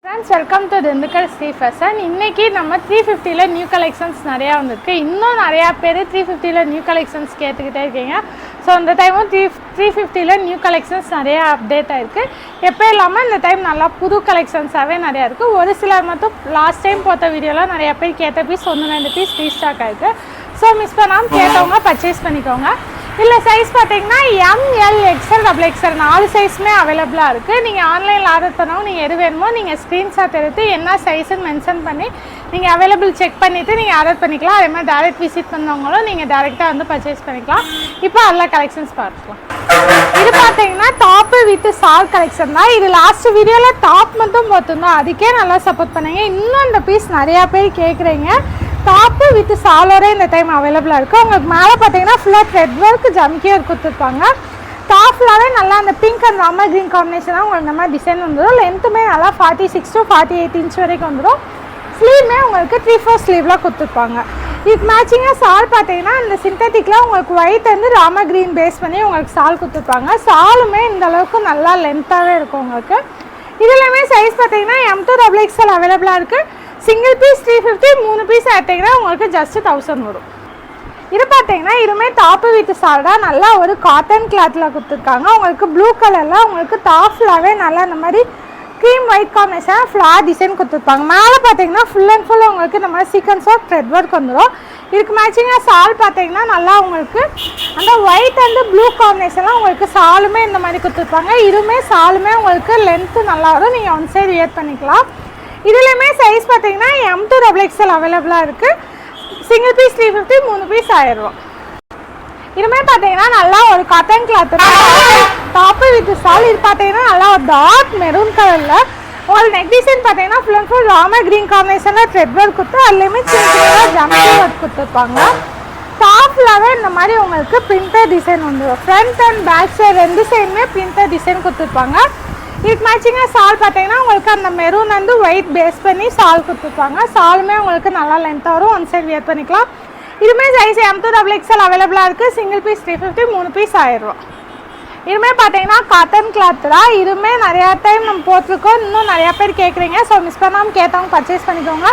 Friends, welcome to Dindukal Sri Fashion. இன்னைக்கு நம்ம 350 ல நியூ கலெக்ஷன்ஸ் நிறைய வந்திருக்கு. இன்னும் நிறைய பேர் 350 ல நியூ கலெக்ஷன்ஸ் கேட்டுக்கிட்டே இருக்கீங்க. ஸோ இந்த டைமும் 350 ல நியூ கலெக்ஷன்ஸ் நிறைய அப்டேட் ஆயிருக்கு. எப்போ இல்லாமல் இந்த டைம் நல்லா புது கலெக்ஷன்ஸாகவே நிறையா இருக்குது. ஒரு சிலர் மட்டும் லாஸ்ட் டைம் போட்ட வீடியோலாம் நிறைய பேர் கேட்ட பீஸ் 1-2 பீஸ் ரீஸ்டாக் ஆயிருக்கு. ஸோ மிஸ் பண்ணாமல் கேட்டவங்க பர்ச்சேஸ் பண்ணிக்கோங்க. இல்லை சைஸ் பார்த்தீங்கன்னா ML XL XXL 4 சைஸுமே அவைலபிளாக இருக்குது. நீங்கள் ஆன்லைனில் ஆர்டர் பண்ணவும் நீங்கள் எது வேணுமோ நீங்கள் ஸ்க்ரீன்ஷாட் எடுத்து என்ன சைஸுன்னு மென்ஷன் பண்ணி நீங்கள் அவைலபிள் செக் பண்ணிவிட்டு நீங்கள் ஆர்டர் பண்ணிக்கலாம். அதே மாதிரி டேரெக்ட் விசிட் பண்ணவங்களும் நீங்கள் டேரெக்டாக வந்து பர்ச்சேஸ் பண்ணிக்கலாம். இப்போ அதில் கலெக்ஷன்ஸ் பார்க்கலாம். இது பார்த்தீங்கன்னா டாப்பு வித் சால் கலெக்ஷன் தான். இது லாஸ்ட் வீடியோவில் டாப் மட்டும் போட்டிருந்தோம், அதுக்கே நல்லா சப்போர்ட் பண்ணுங்க. இன்னும் இந்த பீஸ் நிறையா பேர் கேட்குறீங்க. டாப்பு வித் சாலோட இந்த டைம் அவைலபிளாக இருக்குது. உங்களுக்கு மேலே பார்த்தீங்கன்னா ஃபுல்லாக த்ரெட் ஒர்க் ஜம்கி ஒர்க் கொடுத்துருப்பாங்க. டாப் ஃபுல்லாகவே நல்லா அந்த பிங்க் அண்ட் ராமர் க்ரீன் காம்பினேஷனாக உங்களுக்கு இந்த மாதிரி டிசைன் வந்துடும். லென்த்துமே நல்லா 46 to 48 இன்ச் வரைக்கும் வந்துடும். ஸ்லீவுமே உங்களுக்கு 3/4 ஸ்லீவ்லாம் கொடுத்துருப்பாங்க. இதுக்கு மேட்சிங்காக சால் பார்த்தீங்கன்னா இந்த சிந்தட்டிக்கில் உங்களுக்கு ஒயிட் வந்து ராமர் க்ரீன் பேஸ் பண்ணி உங்களுக்கு சால் கொடுத்துருப்பாங்க. சாலுமே இந்த அளவுக்கு நல்லா லென்த்தாகவே இருக்கும் உங்களுக்கு. இதுலையுமே சைஸ் பார்த்தீங்கன்னா M to XXL அவைலபிளாக இருக்குது. சிங்கிள் பீஸ் 350, 3 பீஸ் எடுத்திங்கன்னா உங்களுக்கு ஜஸ்ட் 1000 வரும். இது பார்த்தீங்கன்னா இதுவுமே டாப்பு வித் சால் தான். நல்லா ஒரு காட்டன் கிளாத்தில் கொடுத்துருக்காங்க. உங்களுக்கு ப்ளூ கலரில் உங்களுக்கு டாப் ஃபுல்லாகவே நல்லா இந்த மாதிரி cream white combination floral design கொடுத்துருப்பாங்க. மேலே பார்த்தீங்கன்னா ஃபுல் அண்ட் ஃபுல் உங்களுக்கு இந்த மாதிரி சீக்வன்ஸ் ஆஃப் த்ரெட் ஒர்க் வந்துடும். இதுக்கு மேட்சிங்காக சால் பார்த்தீங்கன்னா நல்லா உங்களுக்கு அந்த ஒயிட் அண்ட் ப்ளூ காம்பினேஷன்லாம் உங்களுக்கு சாலுமே இந்த மாதிரி கொடுத்துருப்பாங்க. இதுவுமே சாலுமே உங்களுக்கு லென்த்து நல்லா வரும். நீங்கள் ஒன் சைடு வியர் பண்ணிக்கலாம். இதுலேயுமே சைஸ் பார்த்தீங்கன்னா M to XXL அவைலபிளாக இருக்குது. சிங்கிள் பீஸ் 350, 3 பீஸ் 1000 ரூபா. இதுவுமே பார்த்தீங்கன்னா நல்லா ஒரு காட்டன் கிளாத் டாப்பு வித் சால். இது பார்த்தீங்கன்னா நல்லா ஒரு டார்க் மெரூன் கலரில் உங்களுக்கு நெக் டிசைன் பார்த்தீங்கன்னா full and full Ramar green காம்பினேஷனில் த்ரெட் ஒர்க் கொடுத்து அதுலேயுமே சின்ன ஜம்கி ஒர்க் கொடுத்துருப்பாங்க. டாப்லாகவே இந்த மாதிரி உங்களுக்கு பிரிண்டர் டிசைன் வந்துடும். ஃப்ரண்ட் அண்ட் பேக் சைடு 2 சைடுமே பிரிண்டர் டிசைன் கொடுத்துருப்பாங்க. இதுக்கு மேட்சிங்காக சால் பார்த்தீங்கன்னா உங்களுக்கு அந்த மெரூன் வந்து ஒயிட் பேஸ் பண்ணி சால் கொடுத்துருப்பாங்க. சாலுமே உங்களுக்கு நல்லா லென்த்தாக வரும். ஒன் சைடு வியர் பண்ணிக்கலாம். இதுவுமே சைஸ் M to XXL அவைலபிளாக இருக்குது. சிங்கிள் பீஸ் 350, 3 பீஸ் 1000 ரூபா. இதுவுமே பார்த்தீங்கன்னா காட்டன் கிளாத் தான். இதுவுமே நிறையா டைம் நம்ம போட்டிருக்கோம். இன்னும் நிறையா பேர் கேட்குறீங்க. ஸோ மிஸ் பண்ணாமல் கேட்டவங்க பர்ச்சேஸ் பண்ணிக்கோங்க.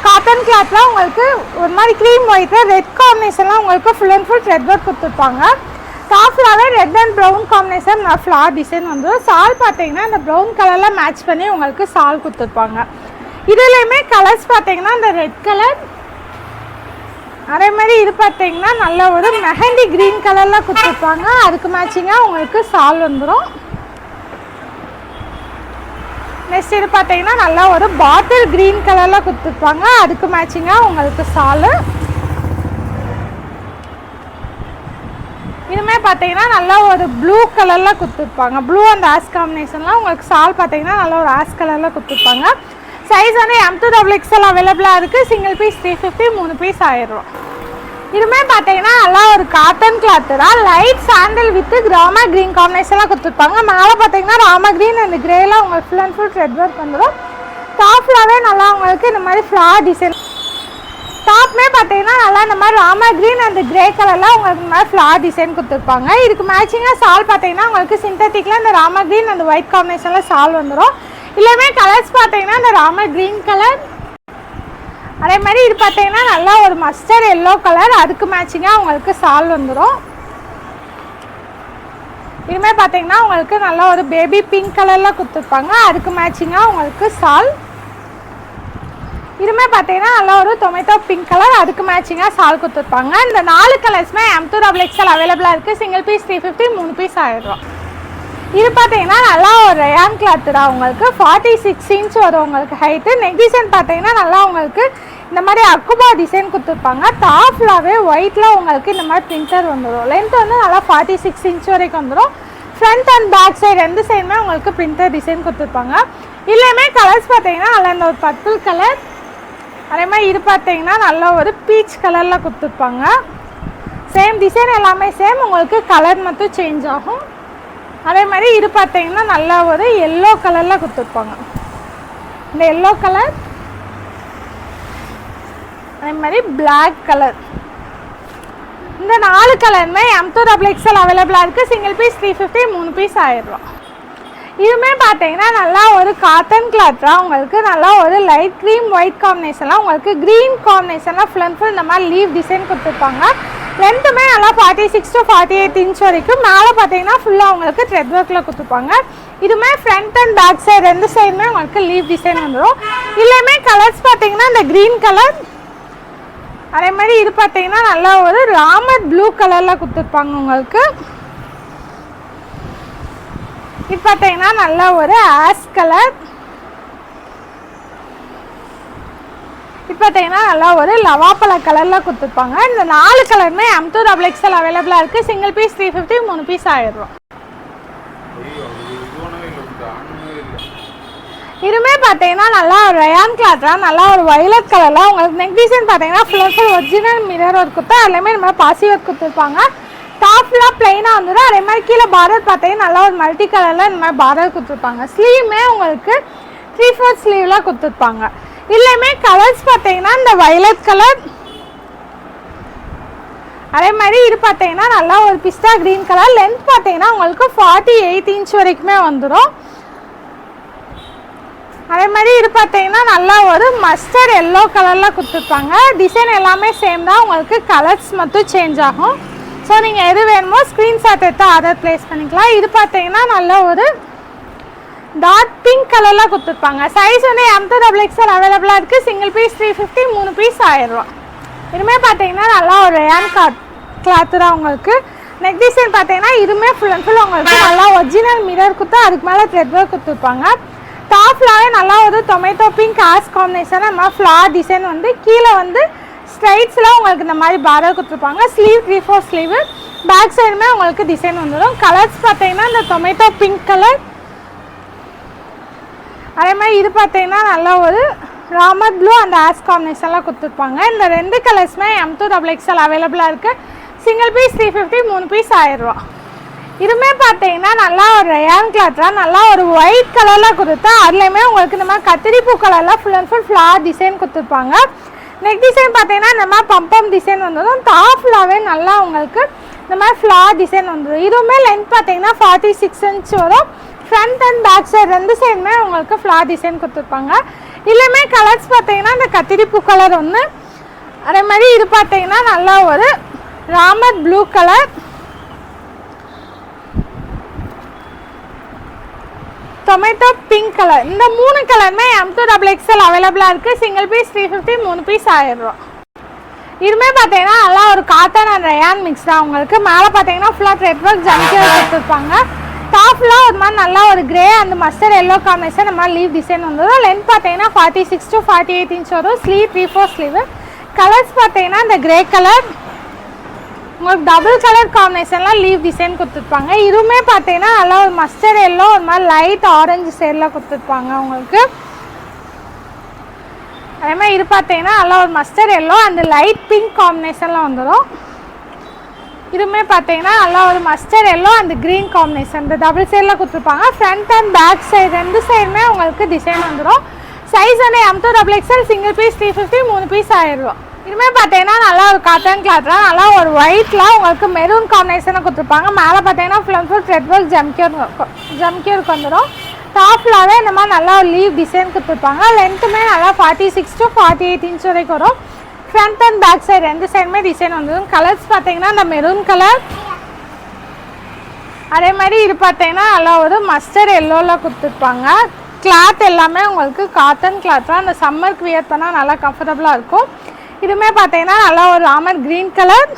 காட்டன் கிளாத்தில் உங்களுக்கு ஒரு மாதிரி க்ரீம் ஒயிட்டில் ரெட் காம்பினேஷன்லாம் உங்களுக்கு full and full thread work கொடுத்துருப்பாங்க. டாப்லாகவே red and brown combination floral design வந்துடும். சால் பார்த்தீங்கன்னா இந்த ப்ரௌன் கலரில் மேட்ச் பண்ணி உங்களுக்கு சால் கொடுத்துருப்பாங்க. இதுலேயுமே கலர்ஸ் பார்த்தீங்கன்னா இந்த ரெட் கலர், அதே மாதிரி இது பார்த்தீங்கன்னா நல்ல ஒரு மெஹந்தி க்ரீன் கலரில் கொடுத்துருப்பாங்க. அதுக்கு மேட்சிங்காக உங்களுக்கு சால் வந்துடும். நெக்ஸ்ட் இது பார்த்தீங்கன்னா நல்லா ஒரு பாட்டில் க்ரீன் கலரில் கொடுத்துருப்பாங்க. அதுக்கு மேட்சிங்காக உங்களுக்கு சால். இதுவுமே பார்த்தீங்கன்னா நல்லா ஒரு ப்ளூ கலரில் கொடுத்துருப்பாங்க. ப்ளூ அண்ட் ஆஷ் காம்பினேஷன்லாம் உங்களுக்கு சால் பார்த்தீங்கன்னா நல்லா ஒரு ஆஷ் கலரில் கொடுத்துருப்பாங்க. சைஸ் வந்து M to XXL அவைலபிளாக இருக்குது. சிங்கிள் பீஸ் 350, 3 பீஸ் 1000 ரூபா. இதுவுமே பார்த்தீங்கன்னா நல்லா ஒரு காட்டன் கிளாத்து தான். Light sandal with Ramar green காம்பினேஷன்லாம் கொடுத்துருப்பாங்க. மேலே பார்த்தீங்கன்னா ராமர் க்ரீன் அண்ட் கிரேலாம் உங்களுக்கு full and full thread work வந்துடும். டாப்லாகவே நல்லா உங்களுக்கு இந்த மாதிரி ஃப்ளார் டிசைன். டாப்மே பார்த்தீங்கன்னா நல்லா இந்த மாதிரி ராமர் க்ரீன் அண்ட் கிரே கலரில் உங்களுக்கு இந்த மாதிரி ஃப்ளார் டிசைன் கொடுத்துருப்பாங்க. இதுக்கு மேட்சிங்காக சால் பார்த்தீங்கன்னா உங்களுக்கு சிந்தட்டிக்கில் இந்த ராமர் க்ரீன் அண்ட் ஒயிட் காம்பினேஷனில் சால் வந்துடும். இல்லையுமே கலர்ஸ் பார்த்தீங்கன்னா இந்த ராமர் க்ரீன் கலர், அதே மாதிரி இது பார்த்தீங்கன்னா நல்லா ஒரு மஸ்டர்ட் எல்லோ கலர், அதுக்கு மேட்சிங்காக உங்களுக்கு சால் வந்துடும். இதுவுமே பார்த்தீங்கன்னா உங்களுக்கு நல்லா ஒரு பேபி பிங்க் கலரில் கொடுத்துருப்பாங்க. அதுக்கு மேட்சிங்காக உங்களுக்கு சால். இதுவுமே பார்த்தீங்கன்னா நல்லா ஒரு டொமேட்டோ பிங்க் கலர், அதுக்கு மேட்சிங்காக சால் கொடுத்துருப்பாங்க. இந்த 4 கலர்ஸுமே M to XXL அவைலபிளாக இருக்குது. சிங்கிள் பீஸ் 350, 3 பீஸ் 1000 ரூபா. இது பார்த்தீங்கன்னா நல்லா ஒரு ரயான் கிளாத்து தான். உங்களுக்கு 46 இன்ச் வரும் உங்களுக்கு ஹைட்டு. நெக் டிசைன் பார்த்தீங்கன்னா நல்லா உங்களுக்கு இந்த மாதிரி அக்குபா டிசைன் கொடுத்துருப்பாங்க. டாப்லாகவே ஒயிட்டில் உங்களுக்கு இந்த மாதிரி பிரிண்டர் வந்துடும். லென்த் வந்து நல்லா 46 இன்ச் வரைக்கும் வந்துடும். ஃப்ரண்ட் அண்ட் பேக் சைடு 2 சைடுமே உங்களுக்கு பிரிண்டர் டிசைன் கொடுத்துருப்பாங்க. இல்லையுமே கலர்ஸ் பார்த்தீங்கன்னா நல்லா இந்த ஒரு பர்பிள் கலர், அதே மாதிரி இது பார்த்தீங்கன்னா நல்லா ஒரு பீச் கலரில் கொடுத்துருப்பாங்க. சேம் டிசைன் எல்லாமே சேம், உங்களுக்கு கலர் மட்டும் சேஞ்ச் ஆகும். அதே மாதிரி இது பார்த்தீங்கன்னா நல்லா ஒரு எல்லோ கலரில் கொடுத்துருப்பாங்க. இந்த எல்லோ கலர், அதே மாதிரி பிளாக் கலர், இந்த 4 கலருமே M to XXL அவைலபிளாக இருக்குது. சிங்கிள் பீஸ் 350, 3 பீஸ் 1000 ரூபா. இதுவுமே பார்த்தீங்கன்னா நல்லா ஒரு காட்டன் கிளாத்தாக உங்களுக்கு நல்லா ஒரு லைட் க்ரீம் ஒயிட் காம்பினேஷன்லாம் உங்களுக்கு க்ரீன் காம்பினேஷன்லாம் ஃபுல் அண்ட் ஃபுல் இந்த மாதிரி லீவ் டிசைன் கொடுத்துருப்பாங்க. லென்த்துமே நல்லா 46 to 48 இன்ச் வரைக்கும். மேலே பார்த்தீங்கன்னா ஃபுல்லாக உங்களுக்கு த்ரெட் ஒர்க்கில் கொடுத்துருப்பாங்க. இதுவுமே ஃப்ரண்ட் அண்ட் பேக் சைடு ரெண்டு சைடுமே உங்களுக்கு லீவ் டிசைன் வந்துடும். இதுலேயுமே கலர்ஸ் பார்த்தீங்கன்னா இந்த க்ரீன் கலர், அதே மாதிரி இது பார்த்தீங்கன்னா நல்லா ஒரு ராமர் ப்ளூ கலரில் கொடுத்துருப்பாங்க உங்களுக்கு. இது பார்த்தீங்கன்னா நல்லா ஒரு ஆஷ் கலர், இது பார்த்தீங்கன்னா நல்லா ஒரு லவாப்பழ கலரில் கொடுத்துருப்பாங்க. இந்த 4 கலருமே M2XXL அவைலபிளாக இருக்குது. சிங்கிள் பீஸ் 350, 3 பீஸ் 1000 ரூபா. இதுவுமே பார்த்தீங்கன்னா நல்லா ஒரு ரயான் கிளாத்தான், நல்லா ஒரு வயலட் கலரில் உங்களுக்கு நெக் டிசைன் பார்த்தீங்கன்னா ஃபுல் ஒரிஜினல் மிரர் ஒர்க் கொடுத்தா எல்லாமே இந்த மாதிரி பாசி ஒர்க் கொடுத்துருப்பாங்க. டாப்லாம் பிளைனாக வந்துடும். அதே மாதிரி கீழே பார்டர் பார்த்தீங்கன்னா நல்லா ஒரு மல்டி கலரில் இந்த மாதிரி பார்டர் கொடுத்துருப்பாங்க. ஸ்லீவுமே உங்களுக்கு 3/4 ஸ்லீவில் கொடுத்துருப்பாங்க. இல்லையுமே கலர்ஸ் பார்த்தீங்கன்னா இந்த வயலட் கலர், அதே மாதிரி இது பார்த்தீங்கன்னா நல்லா ஒரு பிஸ்டா க்ரீன் கலர். லென்த் பார்த்தீங்கன்னா உங்களுக்கு 48 இன்ச் வரைக்குமே வந்துடும். அதே மாதிரி இது பார்த்தீங்கன்னா நல்லா ஒரு மஸ்டர்ட் எல்லோ கலரில் கொடுத்துருப்பாங்க. டிசைன் எல்லாமே சேம் தான், உங்களுக்கு கலர்ஸ் மட்டும் சேஞ்ச் ஆகும். ஸோ நீங்கள் எது வேணுமோ ஸ்க்ரீன்ஷாட் எடுத்து ஆர்டர் ப்ளேஸ் பண்ணிக்கலாம். இது பார்த்தீங்கன்னா நல்ல ஒரு டார்க் பிங்க் கலரில் கொடுத்துருப்பாங்க. சைஸ் வந்து M2XXL அவைலபிளாக இருக்குது. சிங்கிள் பீஸ் 350, 3 பீஸ் 1000 ரூபா. இதுவுமே பார்த்தீங்கன்னா நல்லா ஒரு ரயான் கிளாத்து தான் உங்களுக்கு. நெக் டிசைன் பார்த்தீங்கன்னா இதுவுமே ஃபுல் அண்ட் ஃபுல் உங்களுக்கு நல்லா ஒரிஜினல் மிரர் கொடுத்து அதுக்கு மேலே த்ரெட் ஒர்க் கொடுத்துருப்பாங்க. டாப்லாவே நல்லா ஒரு டொமேட்டோ பிங்க் ஆஷ் காம்பினேஷன் நம்ம ஃப்ளார் டிசைன் வந்து கீழே வந்து ஸ்ட்ரைட்ஸ்லாம் உங்களுக்கு இந்த மாதிரி பார்டர் கொடுத்துருப்பாங்க. ஸ்லீவ் 3/4 ஸ்லீவு, பேக் சைடுமே உங்களுக்கு டிசைன் வந்துடும். கலர்ஸ் பார்த்தீங்கன்னா இந்த டொமேட்டோ பிங்க் கலர், அதே மாதிரி இது பார்த்தீங்கன்னா நல்லா ஒரு ராமர் ப்ளூ அந்த ஆஷ் காம்பினேஷன்லாம் கொடுத்துருப்பாங்க. இந்த 2 கலர்ஸுமே M2XXL அவைலபிளாக இருக்குது. சிங்கிள் பீஸ் 350, 3 பீஸ் 1000 ரூபா. இதுவுமே பார்த்தீங்கன்னா நல்லா ஒரு ரயான் கிளாத்தான், நல்லா ஒரு ஒயிட் கலரில் கொடுத்தா அதுலேயுமே உங்களுக்கு இந்த மாதிரி கத்திரிப்பூ கலரில் full and full floral design கொடுத்துருப்பாங்க. நெக் டிசைன் பார்த்தீங்கன்னா இந்த மாதிரி பம்பம் டிசைன் வந்துடும். டாப்லாவே நல்லா உங்களுக்கு இந்த மாதிரி ஃப்ளார் டிசைன் வந்துடும். இதுவுமே லென்த் பார்த்தீங்கன்னா 46 இன்ச் வரும். ஃப்ரண்ட் அண்ட் பேக் சைடு ரெண்டு சைடுமே உங்களுக்கு ஃப்ளார் டிசைன் கொடுத்துருப்பாங்க. இல்லையுமே கலர்ஸ் பார்த்தீங்கன்னா இந்த கத்திரிப்பூ கலர் ஒன்று, அதே மாதிரி இது பார்த்தீங்கன்னா நல்லா ஒரு Ramar blue colour, tomato pink colour. இந்த 3 கலருமே M2XXL அவைலபிளாக இருக்குது. சிங்கிள் பீஸ் 350, 3 பீஸ் 1000 ரூபா. இதுவுமே பார்த்தீங்கன்னா நல்லா ஒரு காட்டன் அண்ட் ரயான் மிக்ஸ் தான் உங்களுக்கு. மேலே பார்த்தீங்கன்னா ஃபுல்லாக த்ரெட் ஒர்க் ஜம்கியாக கொடுத்துருப்பாங்க. டாப்லாம் ஒரு மாதிரி நல்லா ஒரு கிரே அந்த மஸ்டர்ட் எல்லோ காம்பினேஷன் இந்த மாதிரி லீவ் டிசைன் வந்துடும். லென்த் பார்த்தீங்கன்னா 46 to 48 இன்ச் வரும். Sleeve 3/4 sleeve. கலர்ஸ் பார்த்தீங்கன்னா இந்த கிரே கலர், உங்களுக்கு டபுள் கலர் காம்பினேஷன்லாம் லீவ் டிசைன் கொடுத்துருப்பாங்க. இதுவுமே பார்த்தீங்கன்னா நல்லா ஒரு மஸ்டர்ட் எல்லோ ஒரு மாதிரி லைட் ஆரஞ்சு ஷேடில் கொடுத்துருப்பாங்க உங்களுக்கு. அதே மாதிரி இது பார்த்தீங்கன்னா நல்லா ஒரு மஸ்டர்ட் எல்லோ அந்த லைட் பிங்க் காம்பினேஷனில் வந்துடும். இதுவுமே பார்த்தீங்கன்னா நல்லா ஒரு மஸ்டர்ட் எல்லோ அந்த க்ரீன் காம்பினேஷன் இந்த டபுள் சைடில் கொடுத்துருப்பாங்க. ஃப்ரண்ட் அண்ட் பேக் சைடு ரெண்டு சைடுமே உங்களுக்கு டிசைன் வந்துடும். சைஸ் வந்து M2XXL, சிங்கிள் பீஸ் 350, 3 பீஸ் 1000 ரூபா. இதுவுமே பார்த்தீங்கன்னா நல்லா ஒரு காட்டன் கிளாத் தான், நல்லா ஒரு ஒயிட்டில் உங்களுக்கு மெரூன் காம்பினேஷனை கொடுத்துருப்பாங்க. மேலே பார்த்தீங்கன்னா full and full thread work ஜம்கியருக்கு வந்துடும். டாப்லாவே இந்த மாதிரி நல்லா ஒரு லீவ் டிசைன் கொடுத்துருப்பாங்க. லென்த்துமே நல்லா 46 to 48 இன்ச் வரைக்கும் வரும். ஃப்ரண்ட் அண்ட் பேக் சைடு ரெண்டு சைடுமே டிசைன் வந்துடும். கலர்ஸ் பார்த்தீங்கன்னா இந்த மெரூன் கலர், அதே மாதிரி இது பார்த்தீங்கன்னா நல்லா ஒரு மஸ்டர்ட் எல்லோவில் கொடுத்துருப்பாங்க. கிளாத் எல்லாமே உங்களுக்கு காட்டன் கிளாத் தான், அந்த சம்மருக்கு வியர் பண்ணால் நல்லா கம்ஃபர்டபுளாக இருக்கும். இதுவுமே பார்த்தீங்கன்னா நல்லா ஒரு ராமர் க்ரீன் கலர்,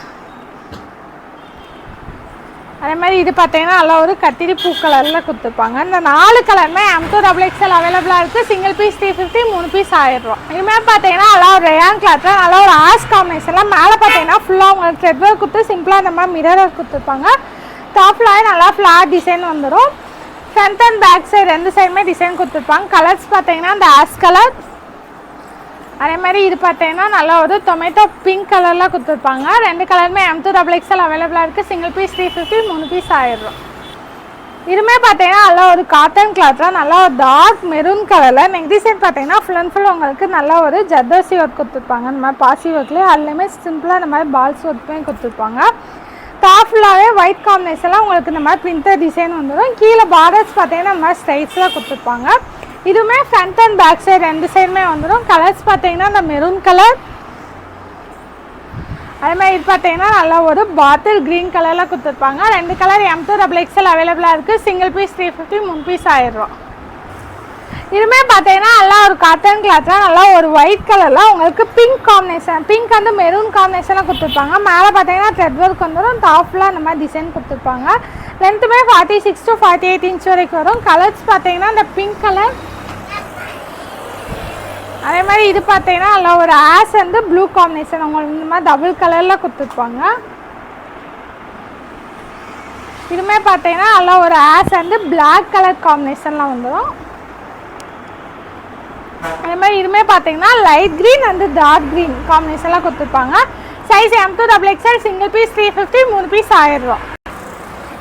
அதே மாதிரி இது பார்த்தீங்கன்னா நல்லா ஒரு கத்திரி பூ கலரில் கொடுத்துருப்பாங்க. இந்த 4 கலருமே M2XXL அவைலபிளாக இருக்குது. சிங்கிள் பீஸ் 350, 3 பீஸ் 1000 ரூபா. இதுமாதிரி பார்த்தீங்கன்னா நல்லா ஒரு ரயான் கிளாத்தில் நல்லா ஒரு ஆஷ் காம்பினேஷன்லாம் மேலே பார்த்தீங்கன்னா ஃபுல்லாக உங்களுக்கு த்ரெட் ஒர்க் கொடுத்து சிம்பிளாக இந்த மாதிரி மிரர் ஒர்க் கொடுத்துருப்பாங்க. டாப்லாவே நல்லா ஃப்ளார் டிசைன் வந்துடும். ஃப்ரண்ட் அண்ட் பேக் சைடு ரெண்டு சைடுமே டிசைன் கொடுத்துருப்பாங்க. கலர்ஸ் பார்த்தீங்கன்னா இந்த ஆஷ் கலர், அதே மாதிரி இது பார்த்தீங்கன்னா நல்லா ஒரு டொமேட்டோ பிங்க் கலரில் கொடுத்துருப்பாங்க. 2 கலருமே M2XXL அவைலபிளாக இருக்குது. சிங்கிள் பீஸ் 350, 3 பீஸ் 1000 ரூபா. இதுவுமே பார்த்தீங்கன்னா நல்லா ஒரு காட்டன் கிளாத்தில் நல்லா ஒரு டார்க் மெரூன் கலரில் நெக் டிசைன் பார்த்தீங்கன்னா ஃபுல் அண்ட் ஃபுல் உங்களுக்கு நல்லா ஒரு ஜர்தோசி ஒர்க் கொடுத்துருப்பாங்க. இந்த மாதிரி பாசி ஒர்க்லேயே அதுலேயுமே சிம்பிளாக இந்த மாதிரி பால்ஸ் ஒர்க்குமே கொடுத்துருப்பாங்க. டாப் ஃபுல்லாகவே ஒயிட் காம்பினேஷனில் உங்களுக்கு இந்த மாதிரி பிரிண்டர் டிசைன் வந்துடும். கீழே பார்டர்ஸ் பார்த்தீங்கன்னா இந்த மாதிரி ஸ்ட்ரைட்ஸில் கொடுத்துருப்பாங்க. இதுவுமே ஃப்ரண்ட் அண்ட் பேக் சைடு 2 சைடுமே வந்துடும். கலர்ஸ் பார்த்தீங்கன்னா இந்த மெரூன் கலர், அதே மாதிரி இது பார்த்தீங்கன்னா நல்லா ஒரு பாட்டில் க்ரீன் கலரில் கொடுத்துருப்பாங்க. 2 கலர் M2XXL அவைலபிளாக இருக்குது. சிங்கிள் பீஸ் 350, 3 பீஸ் 1000 ரூபா. இதுவுமே பார்த்தீங்கன்னா நல்லா ஒரு காட்டன் கிளாத்தில் நல்லா ஒரு ஒயிட் கலரில் உங்களுக்கு பிங்க் காம்பினேஷன், பிங்க் வந்து மெரூன் காம்பினேஷனாக கொடுத்துருப்பாங்க. மேலே பார்த்தீங்கன்னா த்ரெட் ஒர்க் வந்துடும். டாப்லாம் இந்த மாதிரி டிசைன் கொடுத்துருப்பாங்க. லென்த்துமே 46 to 48 இன்ச் வரைக்கும் வரும். கலர்ஸ் பார்த்தீங்கன்னா இந்த பிங்க் கலர், அதே மாதிரி இது பார்த்தீங்கன்னா நல்லா ஒரு ஆஷ் வந்து ப்ளூ காம்பினேஷன் உங்களுக்கு இந்த மாதிரி டபுள் கலரில் கொடுத்துருப்பாங்க. இதுவுமே பார்த்தீங்கன்னா நல்லா ஒரு ஆஷ் வந்து பிளாக் கலர் காம்பினேஷனில் வந்துடும். அதே மாதிரி இதுவுமே பார்த்தீங்கன்னா லைட் க்ரீன் வந்து டார்க் க்ரீன் காம்பினேஷனில் கொடுத்துருப்பாங்க. Size M2XXL, single piece 350, 3 piece 1000 ரூபா.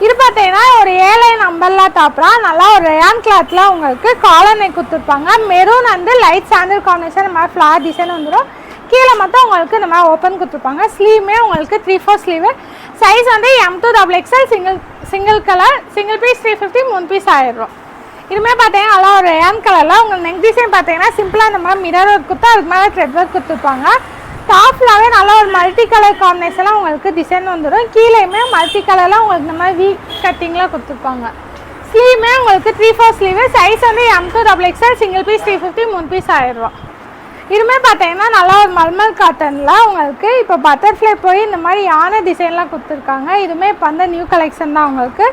இது பார்த்தீங்கன்னா ஒரு ஏழை நம்பர்லாம் டாப்ரா நல்லா ஒரு ரயான் கிளாத்தில் உங்களுக்கு காலர் நெக் கொடுத்துருப்பாங்க. மெரூன் வந்து லைட் சாண்டல் காம்பினேஷன் இந்த மாதிரி ஃப்ளார் டிசைன் வந்துடும். கீழே மட்டும் உங்களுக்கு இந்த மாதிரி ஓப்பன் கொடுத்துருப்பாங்க. ஸ்லீவுமே உங்களுக்கு 3/4 ஸ்லீவு. சைஸ் வந்து M2XXL, single colour, single piece 350, 3 piece 1000 ரூபா. இதுவுமே பார்த்தீங்கன்னா நல்லா ஒரு ரயான் கலரில் உங்களுக்கு நெக் டிசைன் பார்த்தீங்கன்னா சிம்பிளாக இந்த மாதிரி மிரர் ஒர்க் கொடுத்தா அதுக்கு மேலே த்ரெட் ஒர்க் கொடுத்துருப்பாங்க. டாப்லாவே நல்லா ஒரு மல்டி கலர் காம்பினேஷன்லாம் உங்களுக்கு டிசைன் வந்துடும். கீழேயுமே மல்டி கலரில் உங்களுக்கு இந்த மாதிரி வீ கட்டிங்லாம் கொடுத்துருப்பாங்க. ஸ்லீவுமே உங்களுக்கு 3/4 ஸ்லீவு. சைஸ் வந்து M2XXL, சிங்கிள் பீஸ் 350, 3 பீஸ் 1000 ரூபா. இதுவுமே பார்த்தீங்கன்னா நல்லா ஒரு மல்மல் காட்டனில் உங்களுக்கு இப்போ பட்டர்ஃப்ளை போய் இந்த மாதிரி யானை டிசைன்லாம் கொடுத்துருக்காங்க. இதுவுமே இப்போ வந்து நியூ கலெக்ஷன் தான். உங்களுக்கு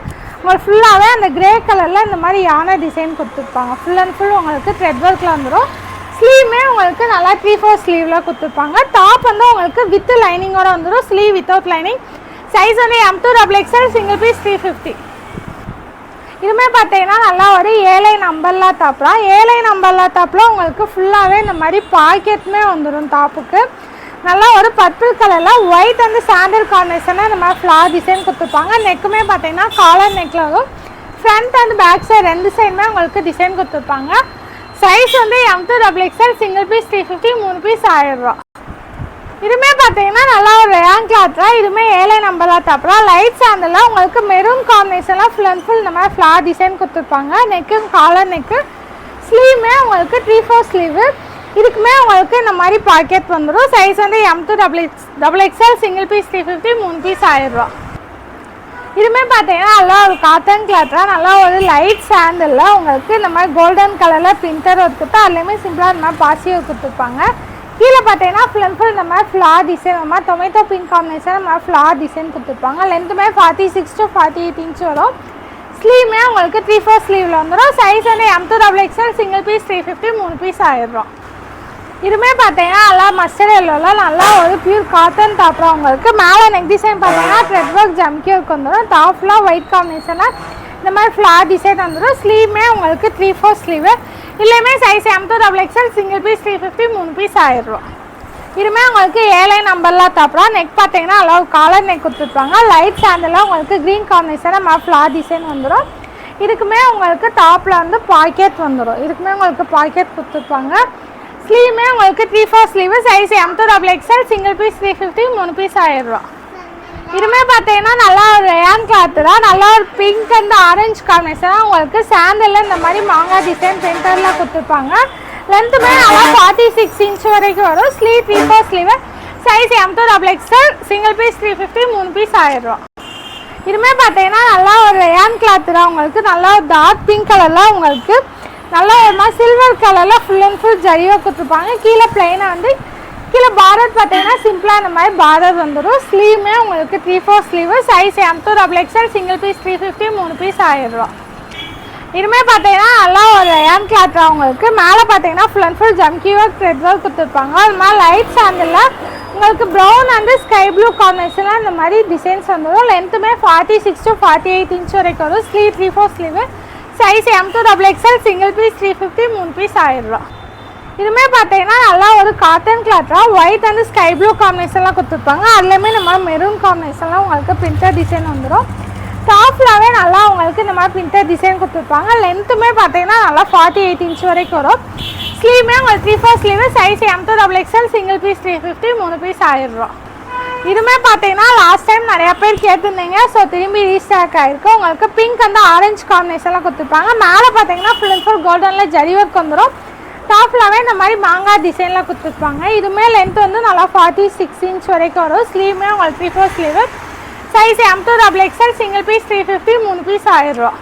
ஃபுல்லாகவே அந்த கிரே கலரில் இந்த மாதிரி யானை டிசைன் கொடுத்துருப்பாங்க. ஃபுல் அண்ட் ஃபுல் உங்களுக்கு த்ரெட் ஒர்க்கில் வந்துடும். ஸ்லீவுமே உங்களுக்கு நல்லா 3/4 ஸ்லீவில் கொடுத்துருப்பாங்க. டாப் வந்து உங்களுக்கு வித் லைனிங்கோட வந்துடும். Sleeve without lining. சைஸ் வந்து M2XXL, சிங்கிள் பீஸ் 350. இதுவுமே பார்த்தீங்கன்னா நல்லா ஒரு ஏழை நம்பர்லா டாப்ரா. ஏழை நம்பர்லா டாப்பில் உங்களுக்கு ஃபுல்லாகவே இந்த மாதிரி பாக்கெட்டுமே வந்துடும். டாப்புக்கு நல்லா ஒரு பர்பிள் கலரில் ஒயிட் வந்து சாண்டல் காம்பினேஷனாக இந்த மாதிரி ஃப்ளார் டிசைன் கொடுத்துருப்பாங்க. நெக்குமே பார்த்தீங்கன்னா காலர் நெக்கில் வரும். ஃப்ரண்ட் அண்ட் பேக் சைடு 2 சைடுமே உங்களுக்கு டிசைன் கொடுத்துருப்பாங்க. சைஸ் வந்து M2XXL, சிங்கிள் பீஸ் 350, 3 பீஸ் 1000 ரூபா. இதுவுமே பார்த்தீங்கன்னா நல்லா ஒரு ரயான் கிளாத்தில் இதுவுமே ஏழை நம்பர்லா டாப்ரா லைட் சாண்டலில் உங்களுக்கு மெரூன் காம்பினேஷன்லாம் ஃபுல் அண்ட் ஃபுல் இந்த மாதிரி ஃப்ளார் டிசைன் கொடுத்துருப்பாங்க. Neck collar neck. ஸ்லீவுமே உங்களுக்கு 3/4 ஸ்லீவு. இதுக்குமே உங்களுக்கு இந்த மாதிரி பாக்கெட் வந்துடும். சைஸ் வந்து M2XXL, சிங்கிள் பீஸ் 350, 3 பீஸ் 1000 ரூபா. இதுவுமே பார்த்தீங்கன்னா நல்லா ஒரு காட்டன் கிளாத்தில் நல்லா ஒரு லைட் சாண்டலில் உங்களுக்கு இந்த மாதிரி கோல்டன் கலரில் பிரிண்டர் கொடுத்துட்டு அதுலேயுமே சிம்பிளாக இந்த மாதிரி பாசி கொடுத்துருப்பாங்க. கீழே பார்த்தீங்கன்னா ஃபுல் அண்ட் ஃபுல் இந்த மாதிரி ஃப்ளார் டிசைன் இந்த மாதிரி டொமேட்டோ பிங்க் காம்பினேஷன் இந்த மாதிரி ஃப்ளார் டிசைன் கொடுத்துருப்பாங்க. லென்த்துமே 46 to 48 இன்ச் வரும். ஸ்லீவுமே உங்களுக்கு 3/4 ஸ்லீவில் வந்துடும். சைஸ் வந்து M2XXL, சிங்கிள் பீஸ் 350, 3 பீஸ் 1000 ரூபா. இதுவுமே பார்த்தீங்கன்னா நல்லா மஸ்டர்ட் எல்லோவில் நல்லா ஒரு பியூர் காட்டன் டாப்ரா உங்களுக்கு. மேலே நெக் டிசைன் பார்த்தீங்கன்னா த்ரெட் ஒர்க் ஜம்கி ஒர்க் வந்துடும். டாப்லாம் ஒயிட் காம்பினேஷனாக இந்த மாதிரி ஃப்ளார் டிசைன் வந்துடும். ஸ்லீவுமே உங்களுக்கு 3/4 ஸ்லீவு. இல்லையுமே size M2XXL, single piece 350, 3 piece 1000 ரூபா. இதுவுமே உங்களுக்கு ஏழை நம்பர்லாம் டாப்ரா. நெக் பார்த்தீங்கன்னா நல்லா ஒரு காலர் நெக் கொடுத்துருப்பாங்க. லைட் சாண்டலில் உங்களுக்கு க்ரீன் காம்பினேஷனாக நம்ம ஃப்ளார் டிசைன் வந்துடும். இதுக்குமே உங்களுக்கு டாப்பில் வந்து பாக்கெட் வந்துடும். இதுக்குமே உங்களுக்கு பாக்கெட் கொடுத்துருப்பாங்க. ஸ்லீவுமே உங்களுக்கு 3/4 sleeve. Size M2XXL, single piece 350, 3 piece 1000 ரூபா. இதுவுமே பார்த்தீங்கன்னா நல்லா ஒரு ரயான் கிளாத்து தான். நல்லா ஒரு பிங்க் அண்ட் ஆரஞ்சு காம்பினேஷனாக உங்களுக்கு சாண்டலில் இந்த மாதிரி மாங்காய் டிசைன் பிரிண்டர்லாம் கொடுத்துருப்பாங்க. லென்த்துமே நல்லா 46 இன்ச் வரைக்கும் வரும். Sleeve 3/4 sleeve. Size M2XXL, single piece 350, 3 piece 1000 ரூபா. இதுவுமே பார்த்தீங்கன்னா நல்லா ஒரு ரயான் கிளாத்து தான். உங்களுக்கு நல்லா ஒரு டார்க் பிங்க் கலரில் உங்களுக்கு நல்லா ஒரு மாதிரி சில்வர் கலரில் ஃபுல் அண்ட் ஃபுல் ஜரியாக கொடுத்துருப்பாங்க. கீழே பிளைனாக வந்து கீழே பார்டர் பார்த்தீங்கன்னா சிம்பிளாக இந்த மாதிரி பார்டர் வந்துடும். ஸ்லீவுமே உங்களுக்கு 3/4 sleeve. Size M2XXL, single piece 350, 3 piece 1000 ரூபா. இதுவுமே பார்த்தீங்கன்னா நல்லா ஒரு ரயான் கிளாத் உங்களுக்கு. மேலே பார்த்தீங்கன்னா full and full jamki work thread work கொடுத்துருப்பாங்க. அது மாதிரி லைட் சாண்டலில் உங்களுக்கு ப்ரௌன் அண்டு ஸ்கை ப்ளூ காம்பினேஷனில் இந்த மாதிரி டிசைன்ஸ் வந்துடும். லென்த்துமே 46 to 48 இன்ச் வரைக்கும் வரும். Sleeve 3/4 sleeve. Size M2XXL, single piece 350, 3 piece 1000 ரூபா. இதுவுமே பார்த்தீங்கன்னா நல்லா ஒரு காட்டன் கிளாத்தாக ஒயிட் அண்ட் ஸ்கை ப்ளூ காம்பினேஷன்லாம் கொடுத்துருப்பாங்க. அதுலேயுமே நம்ம மெரூன் காம்பினேஷன்லாம் உங்களுக்கு பிரிண்டர் டிசைன் வந்துடும். டாப்லாவே நல்லா உங்களுக்கு இந்த மாதிரி பிரிண்டர் டிசைன் கொடுத்துருப்பாங்க. லென்த்துமே பார்த்தீங்கன்னா நல்லா 48 இன்ச் வரைக்கும் வரும். ஸ்லீவுமே உங்களுக்கு 3/4 sleeve. Size M2XXL, single piece 350, 3 piece 1000 ரூபா. இதுவுமே பார்த்தீங்கன்னா லாஸ்ட் டைம் நிறையா பேர் கேட்டிருந்தீங்க. ஸோ திரும்பி ரீஸ்டாக் ஆகிருக்கு. உங்களுக்கு பிங்க் வந்து ஆரஞ்சு காம்பினேஷன்லாம் கொடுத்துருப்பாங்க. மேலே பார்த்தீங்கன்னா ஃபுல் அண்ட் ஃபுல் கோல்டனில் ஜரி ஒர்க் வந்துடும். டாப்லாவே இந்த மாதிரி மாங்காய் டிசைனில் கொடுத்துருப்பாங்க. இதுவுமே லென்த் வந்து நல்லா 46 இன்ச் வரைக்கும் வரும். ஸ்லீவுமே உங்களுக்கு 3/4 sleeve. Size M2XXL single piece 350, 3 piece 1000 ரூபா.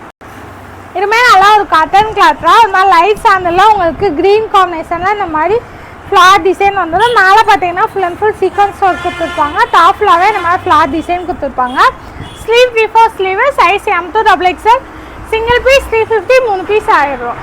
இதுவுமே நல்லா ஒரு காட்டன் கிளாத்தாக ஒரு மாதிரி லைட் சாண்டில் உங்களுக்கு க்ரீன் காம்பினேஷனில் இந்த மாதிரி ஃப்ளார் டிசைன் வந்துடும். மேலே பார்த்தீங்கன்னா full and full sequence work கொடுத்துருப்பாங்க. டாப்லாவே இந்த மாதிரி ஃப்ளார் டிசைன் கொடுத்துருப்பாங்க. Sleeve 3/4 sleeve. Size M2XXL single piece 350, 3 piece 1000 ரூபா.